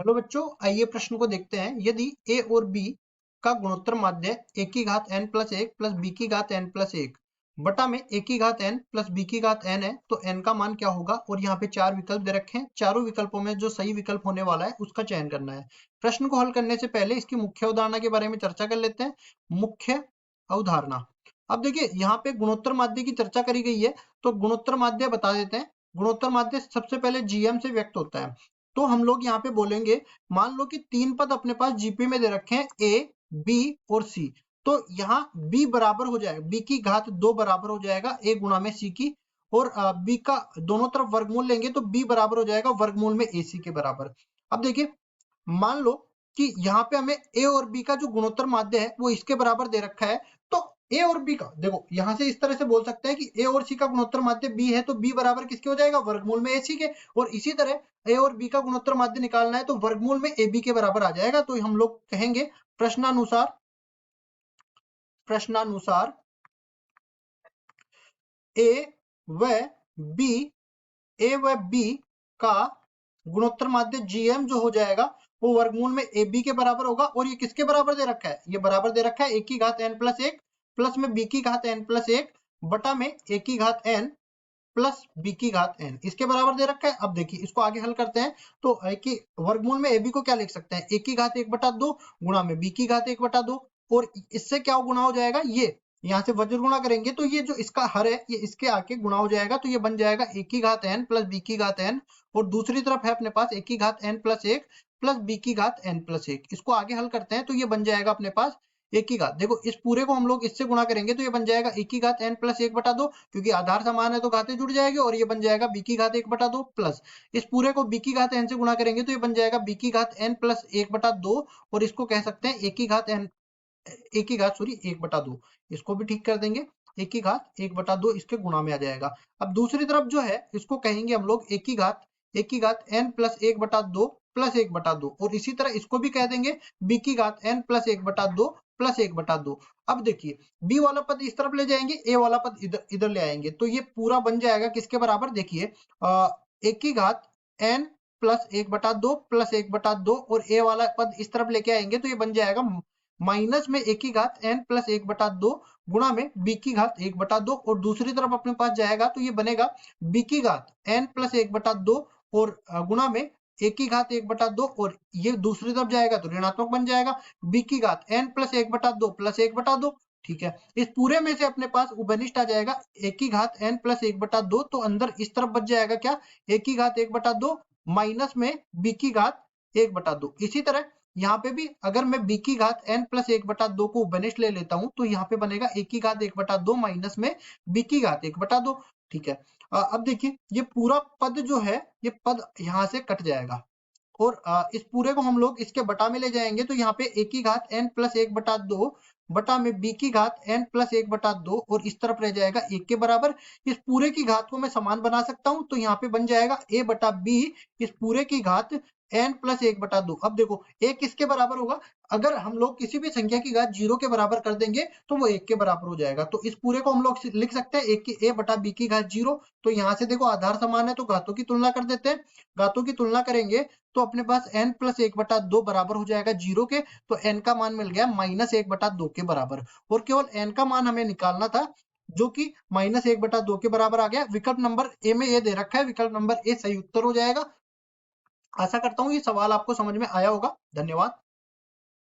Hello बच्चों, आइए प्रश्न को देखते हैं। यदि a और b का गुणोत्तर माध्य a की घात n प्लस एक प्लस b की घात n प्लस एक बटा में a की घात n प्लस b की घात n है, तो n का मान क्या होगा? और यहाँ पे चार विकल्प दे रखे हैं। चारों विकल्पों में जो सही विकल्प होने वाला है उसका चयन करना है। प्रश्न को हल करने से पहले इसकी मुख्य अवधारणा के बारे में चर्चा कर लेते हैं। मुख्य अवधारणा। अब देखिए, यहाँ पे गुणोत्तर माध्य की चर्चा करी गई है, तो गुणोत्तर माध्य बता देते हैं। गुणोत्तर माध्य सबसे पहले gm से व्यक्त होता है। तो हम लोग यहाँ पे बोलेंगे, मान लो कि तीन पद अपने पास जीपी में दे रखे हैं, ए, बी और सी। तो यहाँ b बराबर हो जाएगा, b की घात 2 बराबर हो जाएगा a गुणा में c की, और b का दोनों तरफ वर्गमूल लेंगे तो b बराबर हो जाएगा वर्गमूल में ac के बराबर। अब देखिए, मान लो कि यहाँ पे हमें a और b का जो गुणोत्तर माध्य है वो इसके बराबर दे रखा है। तो a और b का देखो, यहाँ से इस तरह से बोल सकते हैं कि a और c का गुणोत्तर माध्य b है, तो b बराबर किसके हो जाएगा? वर्गमूल में ac के। और इसी तरह a और b का गुणोत्तर माध्य निकालना है तो वर्गमूल में ab के बराबर आ जाएगा। तो हम लोग कहेंगे प्रश्नानुसार a व b का गुणोत्तर माध्य gm जो हो जाएगा वो वर्गमूल में ab के बराबर होगा। और ये किसके बराबर दे रखा है? ये बराबर दे रखा है a की घात n प्लस एक प्लस में b की घात n प्लस एक बटा में a की घात n प्लस b की घात n, इसके बराबर दे रखा है। अब देखिए, इसको आगे हल करते हैं तो a की वर्गमूल में ab को क्या लिख सकते हैं? a की घात 1/2 गुणा में b की घात 1/2, और इससे क्या गुणा हो जाएगा? ये यहाँ से वज्र गुणा करेंगे तो ये जो इसका हर है ये इसके आके गुणा हो जाएगा, तो ये बन जाएगा a की घात n प्लस b की घात n, और दूसरी तरफ है अपने पास a की घात n प्लस एक प्लस b की घात n प्लस एक। इसको आगे हल करते हैं तो ये बन जाएगा अपने पास a की घात, देखो इस पूरे को हम लोग इससे गुणा करेंगे तो ये बन जाएगा a की घात n प्लस 1/2, क्योंकि आधार समान है तो घातें जुड़ जाएगी, और ये बन जाएगा b की घात 1/2 प्लस इस पूरे को b की घात n से गुणा करेंगे तो ये बन जाएगा b की घात n प्लस 1/2, और इसको कह सकते हैं a की घात n, a की घात सॉरी 1/2। इसको भी ठीक कर देंगे, a की घात 1/2 इसके गुणा में आ जाएगा। अब दूसरी तरफ जो है इसको कहेंगे हम लोग a की घात n प्लस 1/2 प्लस 1/2, और इसी तरह इसको भी कह देंगे b की घात n प्लस 1/2 प्लस 1/2। अब देखिए, b वाला पद इस तरफ ले जाएंगे, a वाला पद इधर इधर ले आएंगे, तो ये पूरा बन जाएगा किसके बराबर? देखिए, a की घात n प्लस 1/2 प्लस 1/2, और a वाला पद इस तरफ लेके आएंगे तो ये बन जाएगा माइनस में a की घात n प्लस 1/2 गुणा में b की घात 1/2, और दूसरी तरफ अपने पास जाएगा तो ये बनेगा b की घात n प्लस 1/2 और गुणा में a की घात 1/2, और ये दूसरी तरफ जाएगा तो ऋणात्मक बन जाएगा b की घात n प्लस 1/2 प्लस 1/2। ठीक है, इस पूरे में से अपने पास उभयनिष्ठ आ जाएगा a की घात n प्लस 1/2, तो अंदर इस तरफ बच जाएगा क्या? a की घात 1/2 माइनस में b की घात 1/2। इसी तरह यहाँ पे भी अगर मैं b की घात n प्लस 1/2 को उभयनिष्ठ ले लेता हूं तो यहाँ पे बनेगा a की घात 1/2 माइनस में b की घात 1/2। ठीक है, अब देखिए, ये पूरा पद जो है ये पद यहाँ से कट जाएगा, और इस पूरे को हम लोग इसके बटा में ले जाएंगे तो यहाँ पे a की घात n प्लस 1/2 बटा में b की घात n प्लस 1/2, और इस तरफ रह जाएगा 1 के बराबर। इस पूरे की घात को मैं समान बना सकता हूं, तो यहाँ पे बन जाएगा a बटा b इस पूरे की घात n प्लस 1/2। अब देखो a किसके बराबर होगा? अगर हम लोग किसी भी संख्या की घात 0 के बराबर कर देंगे तो वो 1 के बराबर हो जाएगा, तो इस पूरे को हम लोग लिख सकते हैं a बटा b की घात 0। तो यहाँ से देखो आधार समान है तो घातों की तुलना कर देते हैं। घातों की तुलना करेंगे तो अपने पास n प्लस 1/2 बराबर हो जाएगा 0 के, तो n का मान मिल गया माइनस 1/2 के बराबर, और केवल n का मान हमें निकालना था जो कि माइनस 1/2 के बराबर आ गया। विकल्प नंबर ए में ये दे रखा है, विकल्प नंबर ए सही उत्तर हो जाएगा। आशा करता हूँ ये सवाल आपको समझ में आया होगा। धन्यवाद।